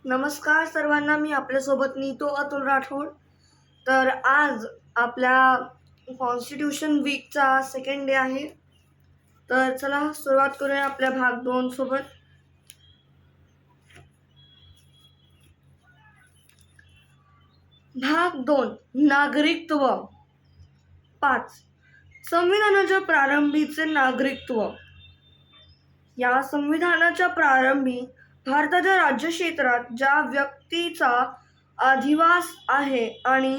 नमस्कार सर्वांना, मी आपल्यासोबत नीतो अतुल राठोड. तर आज आपल्या कॉन्स्टिट्यूशन वीकचा सेकंड डे आहे. तर चला सुरुवात करूया आपल्या भाग 2 सोबत. भाग 2 नागरिकत्व. 5 संविधानाच्या प्रारंभीचे नागरिकत्व. या संविधानाच्या प्रारंभी भारताच्या राज्यक्षेत्रात ज्या व्यक्तीचा अधिवास आहे आणि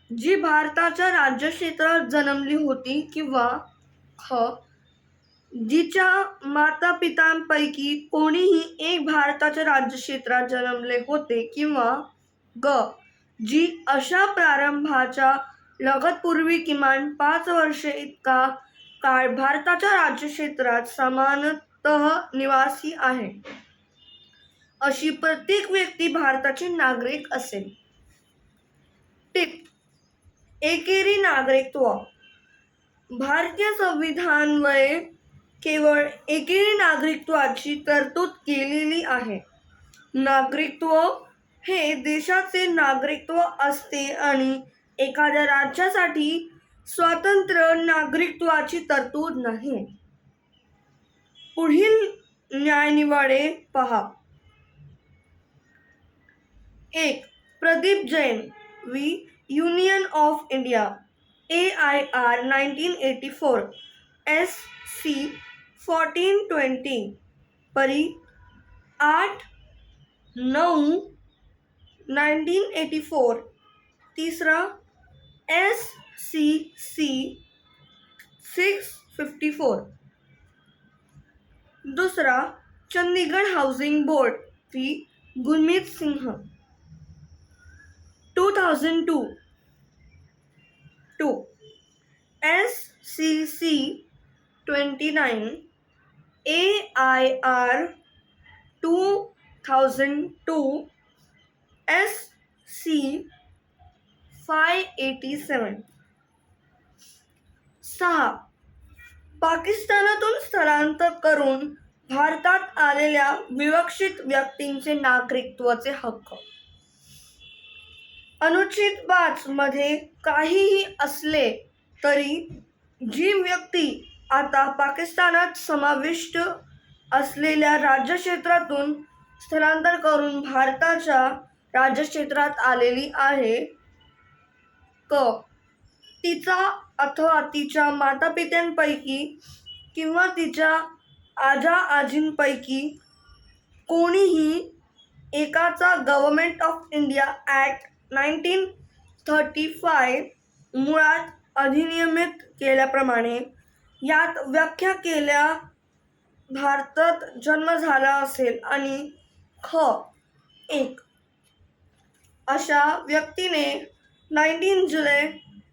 जी भारताच्या राज्यक्षेत्रात जन्मली होती किंवा जिच्या मातापितांपैकी कोणीही एक भारताच्या राज्यक्षेत्रात जन्मले होते किंवा जी अशा प्रारंभाच्या लगतपूर्वी किमान 5 वर्षे इतका काळ भारताच्या राज्यक्षेत्रात समानतः निवासी आहे, अशी प्रत्येक व्यक्ती भारताची नागरिक असेल. टिप: एकेरी नागरिकत्व. भारतीय संविधानान्वये केवळ एकेरी नागरिकत्वाची तरतूद केलेली आहे. नागरिकत्व हे देशाचे नागरिकत्व असते आणि एखाद्या राज्यासाठी स्वतंत्र नागरिकत्वाची तरतूद नाही. पुढील न्यायनिवाडे पहा. 1. प्रदीप जैन वि. Union of India AIR 1984 SC 1420 परी 8/9/1984. तीसरा SCC 654. दूसरा चंडीगढ़ हाउसिंग बोर्ड वि. Gurmeet Singh 2002. 2. SCC 29 AIR 2002 SC 587. 6. पाकिस्तानातून स्थलांतर करून भारतात आलेल्या विवक्षित व्यक्तींचे नागरिकत्वाचे हक्क. अनुच्छेद 5 मध्ये काहीही असले तरी जी व्यक्ती आता पाकिस्तानात समाविष्ट असलेल्या राज्यक्षेत्रातून स्थलांतर करून भारताच्या राज्यक्षेत्रात आलेली आहे, तिचा अथवा तिच्या मातापित्यांपैकी किंवा तिच्या आजींपैकी कोणीही एकाचा गव्हर्नमेंट ऑफ इंडिया ॲक्ट 1935 मुळात अधिनियमित केल्याप्रमाणे यात व्याख्या केल्या भारतात जन्म झाला असेल आणि 1. अशा व्यक्तीने 19 जुलै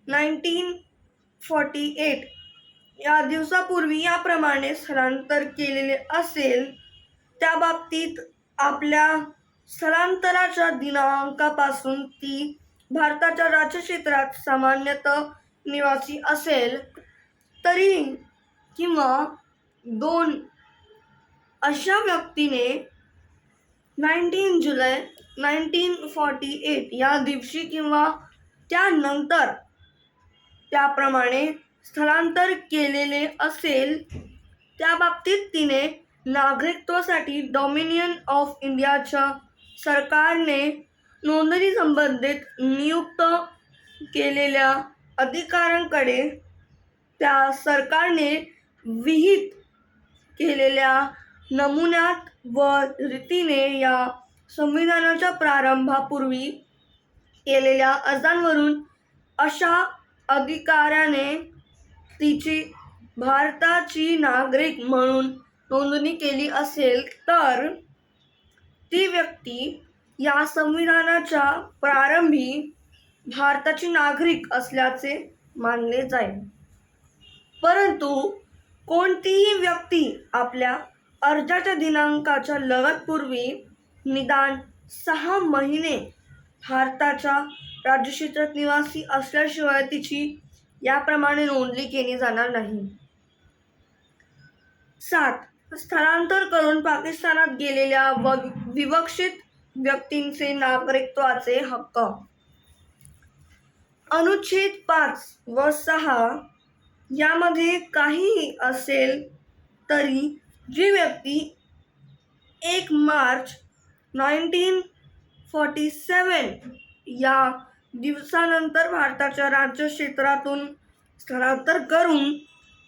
1948 या दिवसापूर्वी याप्रमाणे स्थलांतर केलेले असेल, त्या बाबतीत आपल्या स्थलांतराच्या दिनांकापासून ती भारताच्या राज्यक्षेत्रात सामान्यतः निवासी असेल तरी, किंवा 2. अशा व्यक्तीने 19 जुलै 1948 या दिवशी किंवा त्यानंतर त्याप्रमाणे स्थलांतर केलेले असेल, त्या बाबतीत तिने नागरिकत्वासाठी डोमिनियन ऑफ इंडियाच्या सरकारने नोंदणी संबंधित नियुक्त केलेल्या अधिकाऱ्यांकडे त्या सरकारने विहित केलेल्या नमुन्यात व रीतीने या संविधानाच्या प्रारंभापूर्वी केलेल्या अर्जावरून अशा अधिकाऱ्याने तिची भारताची नागरिक म्हणून नोंदणी केली असेल तर ती व्यक्ती या संविधानाच्या प्रारंभी भारताची नागरिक असल्याचे मानले जाईल. परंतु कोणतीही व्यक्ती आपल्या अर्जाच्या दिनांकाच्या लगतपूर्वी निदान 6 महिने भारताच्या राज्यक्षेत्रात निवासी असल्याशिवाय तिची याप्रमाणे नोंदणी केली जाणार नाही. 7. स्थलांतर करून पाकिस्तानात गेलेल्या विवक्षित व्यक्तींचे नागरिकत्वाचे हक्क. अनुच्छेद 5 व 6 यामध्ये काहीही असेल तरी जी व्यक्ती 1 मार्च 1947 या दिवसानंतर भारताच्या राज्य क्षेत्रातून स्थलांतर करून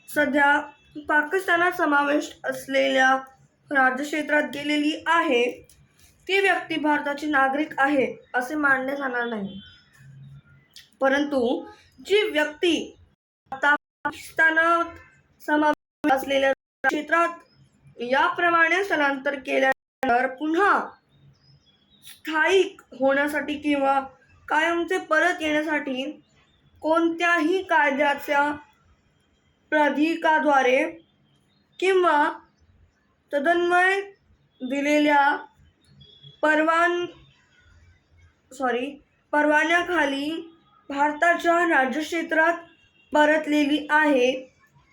सध्या पाकिस्तानात समाविष्ट असलेल्या राज्यक्षेत्रात गेलेली आहे ती व्यक्ती भारताची नागरिक आहे असे मानले जाणार नाही. परंतु जी व्यक्ती आता पाकिस्तानात समाविष्ट असलेल्या क्षेत्रात याप्रमाणे स्थलांतर केल्यानंतर पुन्हा स्थायिक होण्यासाठी किंवा कायमचे परत येण्यासाठी कोणत्याही कायद्याच्या प्राधिकाद्वारे किंवा तदन्वये दिलेल्या परवान्याखाली भारताच्या राज्यक्षेत्रात परतलेली आहे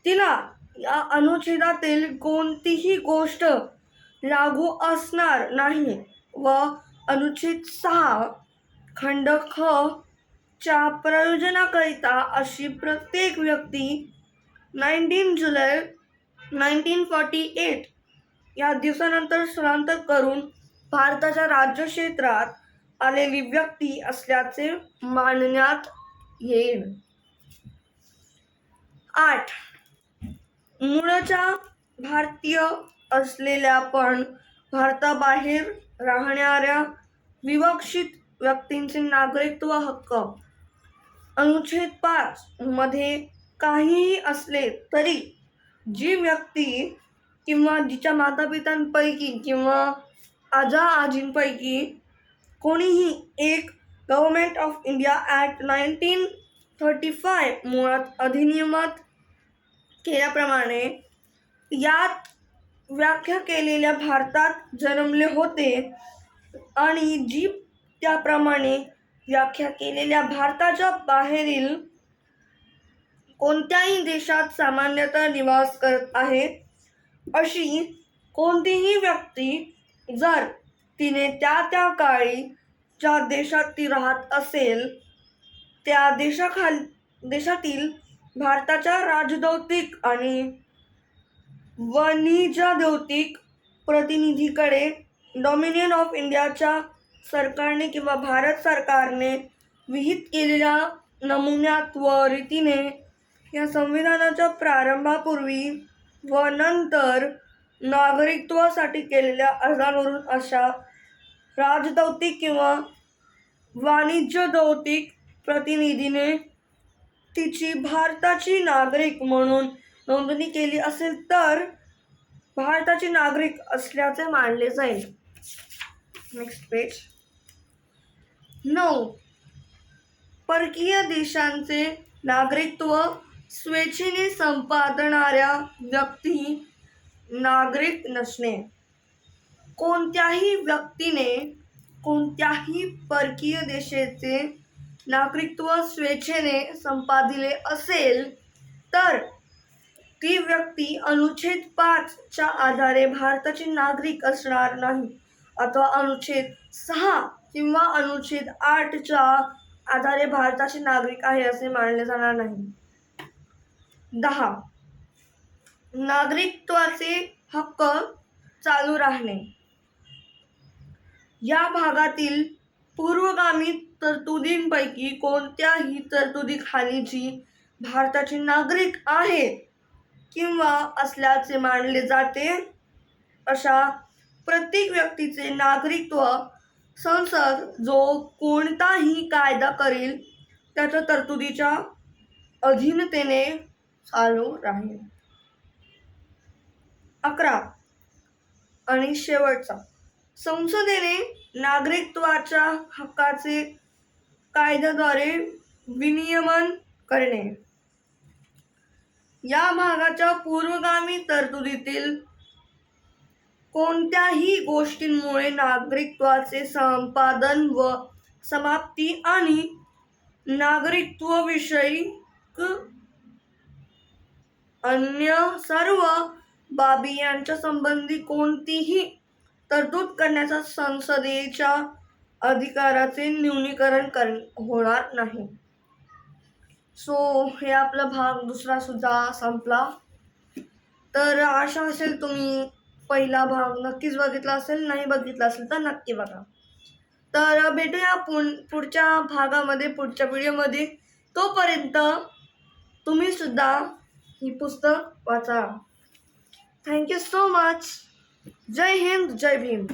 तिला या अनुच्छेदातील कोणतीही गोष्ट लागू असणार नाही व अनुच्छेद 6 खंड ख च्या प्रयोजनाकरिता अशी प्रत्येक व्यक्ती 19 जुलै 1948 या दिवसानंतर स्थलांतर करून भारताच्या राज्यक्षेत्रात आलेली व्यक्ती असल्याचे मानण्यात येईल. 8. मूळच्या भारतीय असलेल्या पण भारताबाहेर राहणाऱ्या विवक्षित व्यक्तींचे नागरिकत्व हक्क. अनुच्छेद 5 मध्ये काहीही असले तरी जी व्यक्ती किंवा जिच्या मातापित्यांपैकी किंवा आजींपैकी कोणीही एक गव्हर्नमेंट ऑफ इंडिया ॲक्ट 1935 मुळात अधिनियमात केल्याप्रमाणे यात व्याख्या केलेल्या भारतात जन्मले होते आणि जी त्याप्रमाणे व्याख्या केलेल्या भारताच्या बाहेरील कोणत्याही देशात सामान्यतः निवास करत आहे अशी कोणतीही व्यक्ती जर तिने त्या काळी ज्या देशात ती राहत असेल त्या देशातील भारताच्या राजदौतिक आणि वाणिज्यदौतिक प्रतिनिधीकडे डॉमिनियन ऑफ इंडियाच्या सरकारने किंवा भारत सरकारने विहित केलेल्या नमुन्यात व रीतीने या संविधानाच्या प्रारंभापूर्वी व नंतर नागरिकत्वासाठी केलेल्या अर्जावरून अशा राजदौतिक किंवा वाणिज्यदौतिक प्रतिनिधीने तिची भारताची नागरिक म्हणून नोंदणी केली असेल तर भारताची नागरिक असल्याचे मानले जाईल. Next page. 9. परकीय देशांचे नागरिकत्व स्वेच्छेने संपादणाऱ्या व्यक्ती नागरिक नसणे. कोणत्याही व्यक्तीने कोणत्याही परकीय देशाचे नागरिकत्व स्वेच्छेने संपादिले असेल तर ती व्यक्ती अनुच्छेद 5 च्या आधारे भारताची नागरिक असणार नाही अथवा अनुच्छेद 6 किंवा अनुच्छेद 8 च्या आधारे भारताची नागरिक आहे असे मानले जाणार नाही. 10. नागरिकत्वाचे हक्क चालू राहणे. या भागातील पूर्वगामी तरतुदींपैकी कोणत्याही तरतुदीखाली जी भारताची नागरिक आहे किंवा असल्याचे मानले जाते अशा प्रत्येक व्यक्तीचे नागरिकत्व संसद जो कोणताही कायदा करेल त्याच्या तरतुदीच्या अधीनतेने चालू राहील. 11. आणि शेवटचा. संसदेने नागरिकत्वाच्या हक्काचे कायद्याद्वारे विनियमन करणे. या भागाच्या पूर्वगामी तरतुदीतील कोणत्याही गोष्टींमुळे नागरिकत्वाचे संपादन व समाप्ती आणि नागरिकत्वविषयक अन्य सर्व बाबी यांच्या संबंधी कोणतीही तरतूद करण्याचा संसदेच्या अधिकाराचे न्यूनीकरण होणार नाही. सो हे आपला भाग दुसरा सुद्धा संपला. तर आशा असेल तुम्ही पहिला भाग नक्कीच बघितला असेल, नाही बघितला असेल तर नक्की बघा. तर भेटूया पुढच्या भागामध्ये, पुढच्या व्हिडिओमध्ये. तोपर्यंत तुम्ही सुद्धा ही पुस्तक वाचा. Thank you so much. जय हिंद, जय भीम.